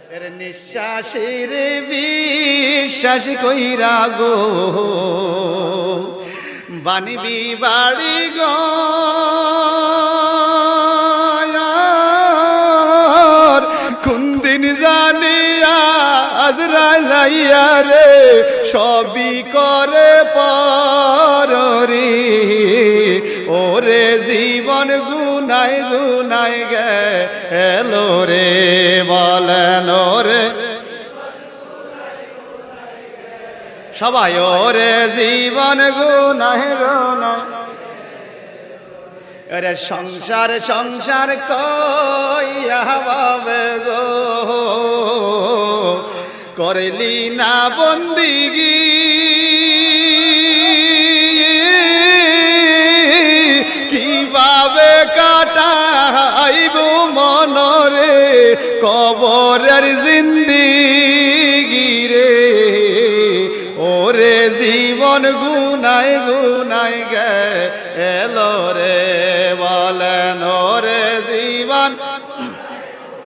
এর নিঃশ্বাসের বিশ্বাস কইরা গো বানিবি বাড়ি গো কোন দিন জানিয়া আজরাইলাইয়া রে সবই করে পররে ওরে জীবন গুনাই গুনাই গেল রে বলেন রে সবাই ওরে জীবন গুনাই গুনাই আরে সংসার সংসার কইয়া বাবে গো করলি না বন্দিগি কিভাবে কাটাইব মনরে কবরের জিন্দিগি রে ওরে জীবন গুনাই গুনাই গেল রে বলেন